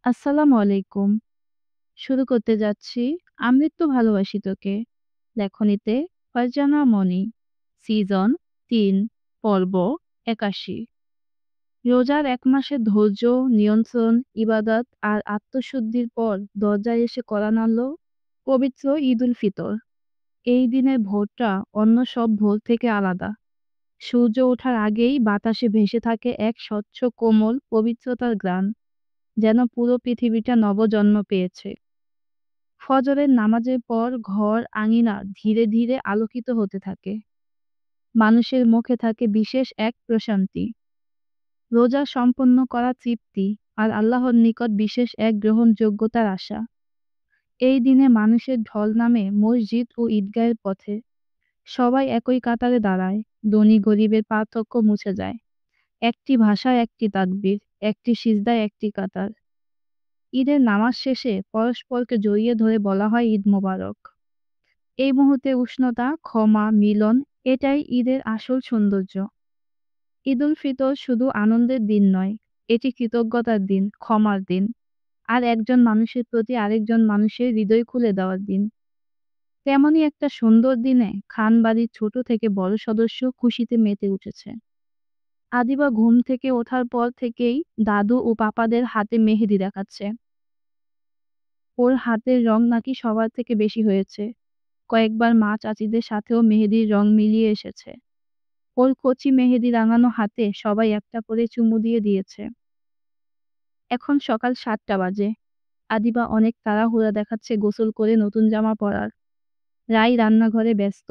আসসালামু আলাইকুম। শুরু করতে যাচ্ছি আমৃত্যু ভালোবাসি তোকে। লেখনীতে ফারজানা মনি। সিজন ৩ পর্ব ৮১। রোজার ১ মাসের ধৈর্য, নিয়ন্ত্রণ, ইবাদত আর আত্মশুদ্ধির পর দরজায় এসে কড়া নাড়ল পবিত্র ঈদুল ফিতর। এই দিনের ভোরটা অন্য সব ভোর থেকে আলাদা। সূর্য ওঠার আগেই বাতাসে ভেসে থাকে এক স্বচ্ছ কোমল পবিত্রতার ঘ্রাণ, যেন পুরো পৃথিবীটা নবজন্ম পেয়েছে। ফজরের নামাজের পর ঘর আঙিনা ধীরে ধীরে আলোকিত হতে থাকে। মানুষের মুখে থাকে বিশেষ এক প্রশান্তি, রোজা সম্পন্ন করা তৃপ্তি, আর আল্লাহর নিকট বিশেষ এক গ্রহণযোগ্যতার আশা। এই দিনে মানুষের ঢল নামে মসজিদ ও ঈদগাহের পথে। সবাই একই কাতারে দাঁড়ায়। ধনী গরিবের পার্থক্য মুছে যায়। একটি ভাষায় একটি তাকবীর, একটি সিজদায় একটি কাতার। ঈদের নামাজ শেষে পরস্পরকে জড়িয়ে ধরে বলা হয় ঈদ মোবারক। এই মুহূর্তে উষ্ণতা, ক্ষমা, মিলন, এটাই ঈদের আসল সৌন্দর্য। ঈদুল ফিতর শুধু আনন্দের দিন নয়, এটি কৃতজ্ঞতার দিন, ক্ষমার দিন, আর একজন মানুষের প্রতি আরেকজন মানুষের হৃদয় খুলে দেওয়ার দিন। তেমনই একটা সুন্দর দিনে খানবাড়ির ছোট থেকে বড় সদস্য খুশিতে মেতে উঠেছে। আদিবা ঘুম থেকে ওঠার পর থেকেই দাদু ও পাপাদের হাতে মেহেদি দেখাচ্ছে। ওর হাতের রং নাকি সবার থেকে বেশি হয়েছে। কয়েকবার মা চাচিদের সাথেও মেহেদির রং মিলিয়ে এসেছে। ওর কচি মেহেদি রাঙানো হাতে সবাই একটা করে চুমু দিয়ে দিয়েছে। এখন সকাল ৭টা বাজে। আদিবা অনেক তাড়াহুড়া দেখাচ্ছে গোসল করে নতুন জামা পরার। রাই রান্নাঘরে ব্যস্ত,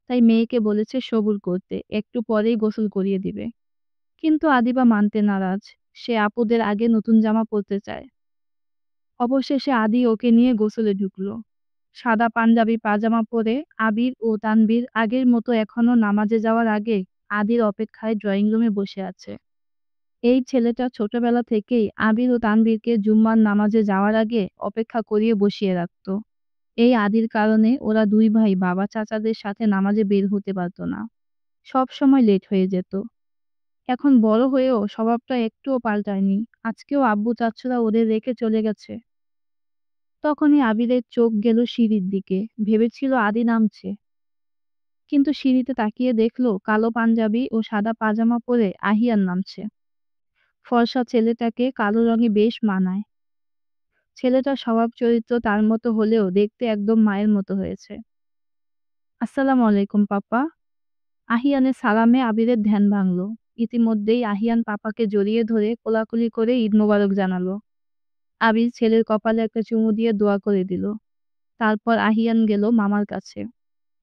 তাই মেয়েকে বলেছে সবুর করতে, একটু পরেই গোসল করিয়ে দিবে। কিন্তু আদিবা মানতে নারাজ। সে আপুদের আগে নতুন জামা পরতে চায়। অবশেষে আদি ওকে নিয়ে গোসলে ঢুকলো। সাদা পাঞ্জাবি পাজামা পরে আবির ও তানবীর আগের মতো এখনো নামাজে যাওয়ার আগে আদির অপেক্ষায় ড্রয়িং রুমে বসে আছে। এই ছেলেটা ছোটবেলা থেকেই আবির ও তানবীরকে জুম্মার নামাজে যাওয়ার আগে অপেক্ষা করিয়ে বসিয়ে রাখতো। এই আদির কারণে ওরা দুই ভাই বাবা চাচাদের সাথে নামাজে বের হতে পারতো না। সব সময় লেট হয়ে যেত। এখন বড় হয়েও স্বভাবটা একটুও পাল্টায়নি। আজকেও আব্বু চাচ্চুরা ওদের রেখে চলে গেছে। তখনই আবিরের চোখ গেল সিঁড়ির দিকে। ভেবেছিল আদি নামছে, কিন্তু সিঁড়িতে তাকিয়ে দেখলো কালো পাঞ্জাবি ও সাদা পাজামা পরে আহিয়ান নামছে। ফর্সা ছেলেটাকে কালো রঙে বেশ মানায়। ছেলেটার স্বভাব চরিত্র তার মতো হলেও দেখতে একদম মায়ের মতো হয়েছে। আসসালামু আলাইকুম পাপা। আহিয়ানের সালামে আবিরের ধ্যান ভাঙল। ইতিমধ্যেই আহিয়ান পাপাকে জড়িয়ে ধরে কোলাকুলি করে ঈদ মোবারক জানালো। আবির ছেলের কপালে একটা চুমু দিয়ে দোয়া করে দিল। তারপর আহিয়ান গেল মামার কাছে।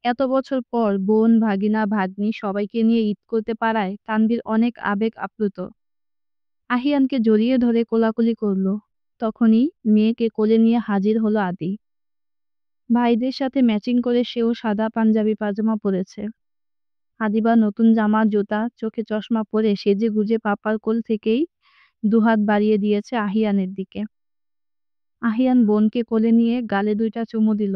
এত বছর পর বোন, ভাগিনা, ভাগ্নি সবাইকে নিয়ে ঈদ করতে পারায় তানভীর অনেক আবেগ আপ্লুত। আহিয়ানকে জড়িয়ে ধরে কোলাকুলি করল। তখনই মেয়েকে কোলে নিয়ে হাজির হলো আদি। ভাইদের সাথে ম্যাচিং করে সেও সাদা পাঞ্জাবি পাজামা পরেছে। আদিবা নতুন জামা, জুতা, চোখে চশমা পরে সেজে গুজে পাপার কোল থেকেই দুহাত বাড়িয়ে দিয়েছে আহিয়ানের দিকে। আহিয়ান বোনকে কোলে নিয়ে গালে ২টা চুমু দিল।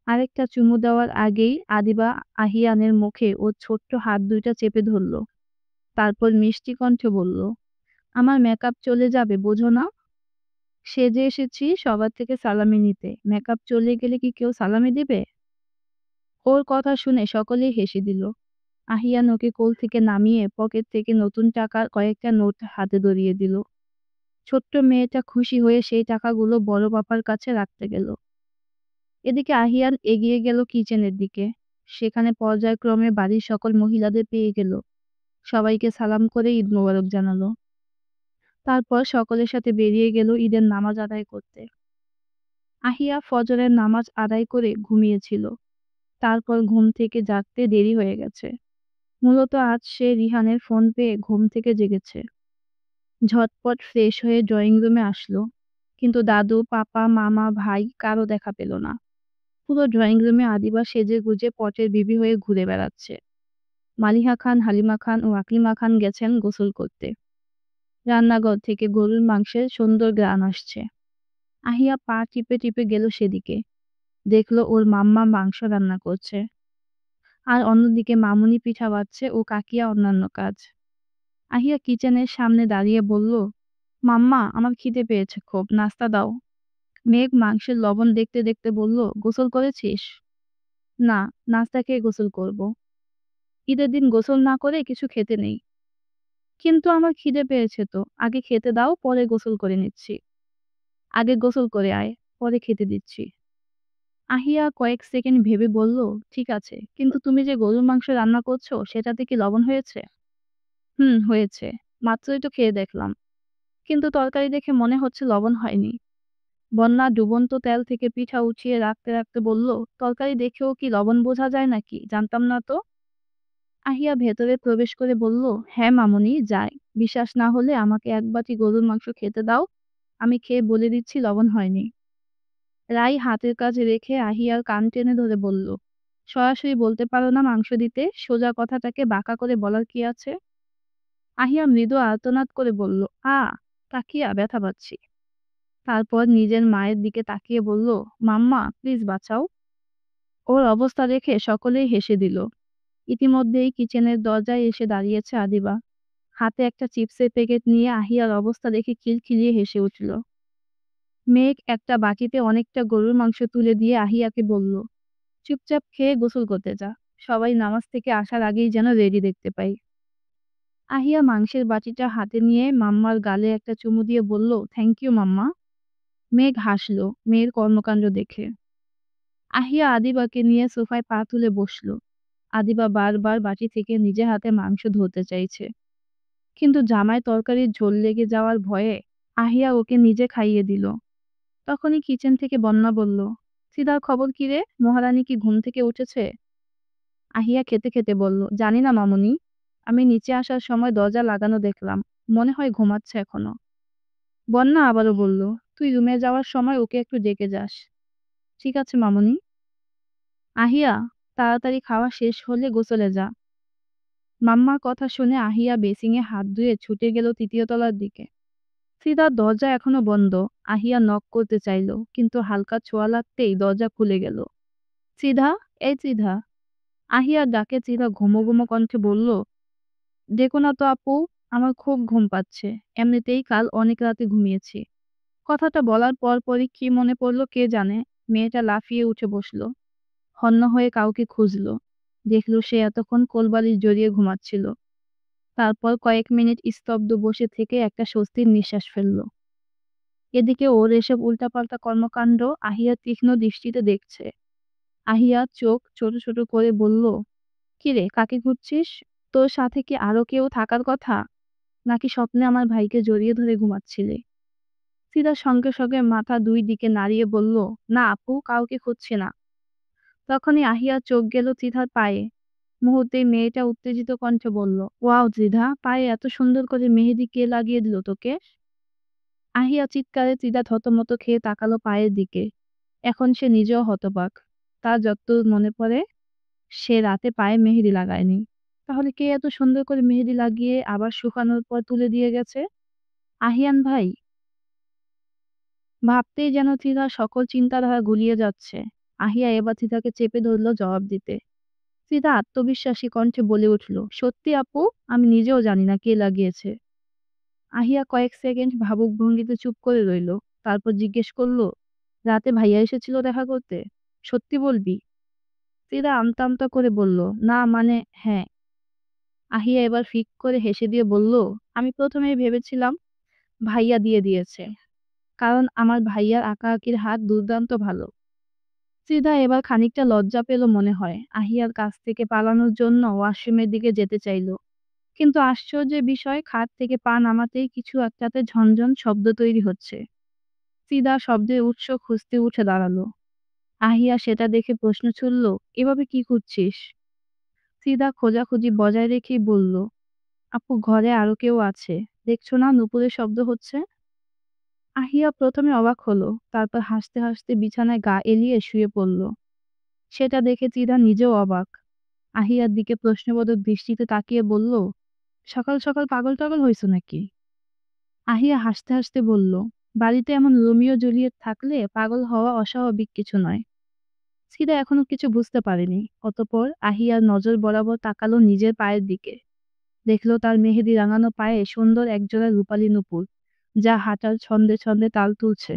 আরেকটা চুমু দেওয়ার আগেই আদিবা আহিয়ানের মুখে ওর ছোট্ট হাত ২টা চেপে ধরল। তারপর মিষ্টি কণ্ঠে বলল, আমার মেকআপ চলে যাবে বোঝো না? সেজে এসেছি সবার থেকে সালামি নিতে, মেকআপ চলে গেলে কি কেউ সালামি দিবে? ওর কথা শুনে সকলেই হেসে দিল। আহিয়ান ওকে কোল থেকে নামিয়ে পকেট থেকে নতুন টাকার কয়েকটা নোট হাতে ধরিয়ে দিল। ছোট্ট মেয়েটা খুশি হয়ে সেই টাকাগুলো বড় পাপার কাছে রাখতে গেল। এদিকে আহিয়ান এগিয়ে গেল কিচেনের দিকে। সেখানে পর্যায়ক্রমে বাড়ির সকল মহিলাদের পেয়ে গেল। সবাইকে সালাম করে ঈদ মোবারক জানালো। তারপর সকলের সাথে বেরিয়ে গেল ঈদের নামাজ আদায় করতে। আহিয়া ফজরের নামাজ আদায় করে ঘুমিয়েছিল। তারপর ঘুম থেকে জাগতে দেরি হয়ে গেছে। মূলত আজ সে রিহানের ফোন পেয়ে ঘুম থেকে জেগেছে। ঝটপট ফ্রেশ হয়ে ড্রয়িং রুমে আসলো, কিন্তু দাদু, পাপা, মামা, ভাই কারো দেখা পেল না। পুরো ড্রয়িং রুমে আদিবা সেজে গুজে পটের বিবি হয়ে ঘুরে বেড়াচ্ছে। মালিহা খান, হালিমা খান ও আকলিমা খান গেছেন গোসল করতে। রান্নাঘর থেকে গরুর মাংসের সুন্দর ঘ্রাণ আসছে। আহিয়া পা টিপে টিপে গেল সেদিকে। দেখলো ওর মাম্মা মাংস রান্না করছে, আর অন্যদিকে মামুনি পিঠা বাটছে ও কাকিয়া অন্যান্য কাজ। আহিয়া কিচেনের সামনে দাঁড়িয়ে বলল, মাম্মা, আমার খিদে পেয়েছে খুব, নাস্তা দাও। মেঘ মাংসের লবণ দেখতে দেখতে বলল, গোসল করেছিস? না, নাস্তা খেয়ে গোসল করব। ঈদের দিন গোসল না করে কিছু খেতে নেই। কিন্তু আমার খিদে পেয়েছে তো, আগে খেতে দাও, পরে গোসল করে নিচ্ছি। আগে গোসল করে আয়, পরে খেতে দিচ্ছি। আহিয়া কয়েক সেকেন্ড ভেবে বলল, ঠিক আছে, কিন্তু তুমি যে গরুর মাংস রান্না করছো সেটাতে কি লবণ হয়েছে? হুম, হয়েছে। মাত্রই তো খেয়ে দেখলাম। কিন্তু তরকারি দেখে মনে হচ্ছে লবণ হয়নি। বন্যা ডুবন্ত তেল থেকে পিঠা উঠিয়ে রাখতে রাখতে বলল, তরকারি দেখেও কি লবণ বোঝা যায় নাকি? জানতাম না তো। আহিয়া ভেতরে প্রবেশ করে বলল, হ্যাঁ মামুনি, যায়। বিশ্বাস না হলে আমাকে এক বাটি গরুর মাংস খেতে দাও, আমি খেয়ে বলে দিচ্ছি লবণ হয়নি। রাই হাতের কাজ রেখে আহিয়ার কান টেনে ধরে বলল, সরাসরি বলতে পারো না মাংস দিতে? সোজা কথাটাকে বাঁকা করে বলার কি আছে? আহিয়া মৃদু আর্তনাদ করে বলল, আ তাকিয়া ব্যথা পাচ্ছি। তারপর নিজের মায়ের দিকে তাকিয়ে বলল, মাম্মা প্লিজ বাঁচাও। ওর অবস্থা দেখে সকলেই হেসে দিল। ইতিমধ্যেই কিচেনের দরজায় এসে দাঁড়িয়েছে আদিবা। হাতে একটা চিপসের প্যাকেট নিয়ে আহিয়ার অবস্থা দেখে খিলখিলিয়ে হেসে উঠল। মেঘ একটা বাটিতে অনেকটা গরুর মাংস তুলে দিয়ে আহিয়াকে বলল, চুপচাপ খেয়ে গোসল করতে যা। সবাই নামাজ থেকে আসার আগেই যেন রেডি দেখতে পাই। আহিয়া মাংসের বাটিটা হাতে নিয়ে মাম্মার গালে একটা চুমু দিয়ে বলল, থ্যাংক ইউ মাম্মা। মেঘ হাসল মেয়ের কর্মকাণ্ড দেখে। আহিয়া আদিবাকে নিয়ে সোফায় পা তুলে বসল। আদিবা বারবার বাটি থেকে নিজে হাতে মাংস ধরতে চাইছে, কিন্তু জামায় তরকারির ঝোল লেগে যাওয়ার ভয়ে আহিয়া ওকে নিজে খাইয়ে দিল। তখনই কিচেন থেকে বন্যা বলল, সিদার খবর কি রে? মহারানী কি ঘুম থেকে উঠেছে? আহিয়া খেতে খেতে বলল, জানি না মামুনি, আমি নিচে আসার সময় দরজা লাগানো দেখলাম, মনে হয় ঘুমাচ্ছে এখনো। বন্যা আবারও বলল, তুই রুমে যাওয়ার সময় ওকে একটু ডেকে যাস। ঠিক আছে মামুনি। আহিয়া, তাড়াতাড়ি খাওয়া শেষ হলে গোসলে যা। মাম্মার কথা শুনে আহিয়া বেসিংয়ে হাত ধুয়ে ছুটে গেল তৃতীয় তলার দিকে। সিদার দরজা এখনো বন্ধ। আহিয়া নক করতে চাইল, কিন্তু হালকা ছোঁয়া লাগতেই দরজা খুলে গেল। সিধা, এই সিধা। আহিয়ার ডাকে চিরা ঘুমো ঘুমো কণ্ঠে বলল, দেখো না তো আপু, আমার খুব ঘুম পাচ্ছে। এমনিতেই কাল অনেক রাতে ঘুমিয়েছি। কথাটা বলার পরপরই কি মনে পড়ল কে জানে, মেয়েটা লাফিয়ে উঠে বসলো। হন্য হয়ে কাউকে খুঁজলো। দেখলো সে এতক্ষণ কোলবালিশ জড়িয়ে ঘুমাচ্ছিল। তারপর কয়েক মিনিট স্তব্ধ বসে থেকে একটা স্বস্তির নিঃশ্বাস ফেলল। এদিকে ওর এসব উল্টাপাল্টা কর্মকাণ্ড আহিয়া তীক্ষ্ণ দৃষ্টিতে দেখছে। আহিয়া চোখ ছোট ছোট করে বলল, কিরে, কাকে খুঁজছিস? তোর সাথে কি আরো কেউ থাকার কথা? নাকি স্বপ্নে আমার ভাইকে জড়িয়ে ধরে ঘুমাচ্ছিলে? সিদা সঙ্গে সঙ্গে মাথা দুই দিকে নাড়িয়ে বলল, না আপু, কাউকে খুঁজছি না। তখনই আহিয়া চোখ গেল চিধার পায়ে। মুহূর্তেই মেয়েটা উত্তেজিত কণ্ঠে বলল, ওয়াও চিধা, পায়ে এত সুন্দর করে মেহেদি কে লাগিয়ে দিল তোকে? আহিয়া চিৎকারে চিদা থতমত খেয়ে তাকালো পায়ের দিকে। এখন সে নিজেও হতবাক। তার যতদূর মনে পড়ে, সে রাতে পায়ে মেহেদি লাগায়নি। তাহলে কে এত সুন্দর করে মেহেদি লাগিয়ে আবার শুকানোর পর তুলে দিয়ে গেছে? আহিয়ান ভাই? ভাবতেই যেন চিদার সকল চিন্তাধারা গুলিয়ে যাচ্ছে। আহিয়া এবার চিদাকে চেপে ধরল জবাব দিতে। চিদা আত্মবিশ্বাসী কণ্ঠে বলে উঠল, সত্যি আপু, আমি নিজেও জানি না কে লাগিয়েছে। আহিয়া কয়েক সেকেন্ড ভাবুক ভঙ্গিতে চুপ করে রইল। তারপর জিজ্ঞেস করলো, রাতে ভাইয়া এসেছিল দেখা করতে? সত্যি বলবি? চিদা আমতা আমতা করে বলল, না মানে হ্যাঁ। আহিয়া এবার ফিক করে হেসে দিয়ে বলল, আমি প্রথমেই ভেবেছিলাম ভাইয়া দিয়ে দিয়েছে, কারণ আমার ভাইয়ার আঁকাআঁকির হাত দুর্দান্ত ভালো। চিদা এবার খানিকটা লজ্জা পেল মনে হয়। আহিয়ার কাছ থেকে পালানোর জন্য ওয়াশরুমের দিকে যেতে চাইল, কিন্তু আশ্চর্যের বিষয়, খাট থেকে পা নামাতেই কিছু একটাতে ঝনঝন শব্দ তৈরি হচ্ছে। চিদা শব্দের উৎস খুঁজতে উঠে দাঁড়ালো। আহিয়া সেটা দেখে প্রশ্ন ছুড়ল, এভাবে কি খুঁজছিস? চিদা খোঁজাখুঁজি বজায় রেখেই বলল, আপু, ঘরে আরো কেউ আছে, দেখছো না নুপুরের শব্দ হচ্ছে? আহিয়া প্রথমে অবাক হলো, তারপর হাসতে হাসতে বিছানায় গা এলিয়ে শুয়ে পড়ল। সেটা দেখে চিদা নিজেও অবাক। আহিয়ার দিকে প্রশ্নবোধক দৃষ্টিতে তাকিয়ে বলল, সকাল সকাল পাগল টাগল হইছো নাকি? আহিয়া হাসতে হাসতে বলল, বাড়িতে এমন রোমিও জুলিয়েট থাকলে পাগল হওয়া অস্বাভাবিক কিছু নয়। চিদা এখনো কিছু বুঝতে পারেনি। অতঃপর আহিয়ার নজর বরাবর তাকালো নিজের পায়ের দিকে। দেখলো তার মেহেদি রাঙানো পায়ে সুন্দর একজোড়া রূপালী নুপুর। যা হাঁটার ছন্দে ছন্দে তাল তুলছে।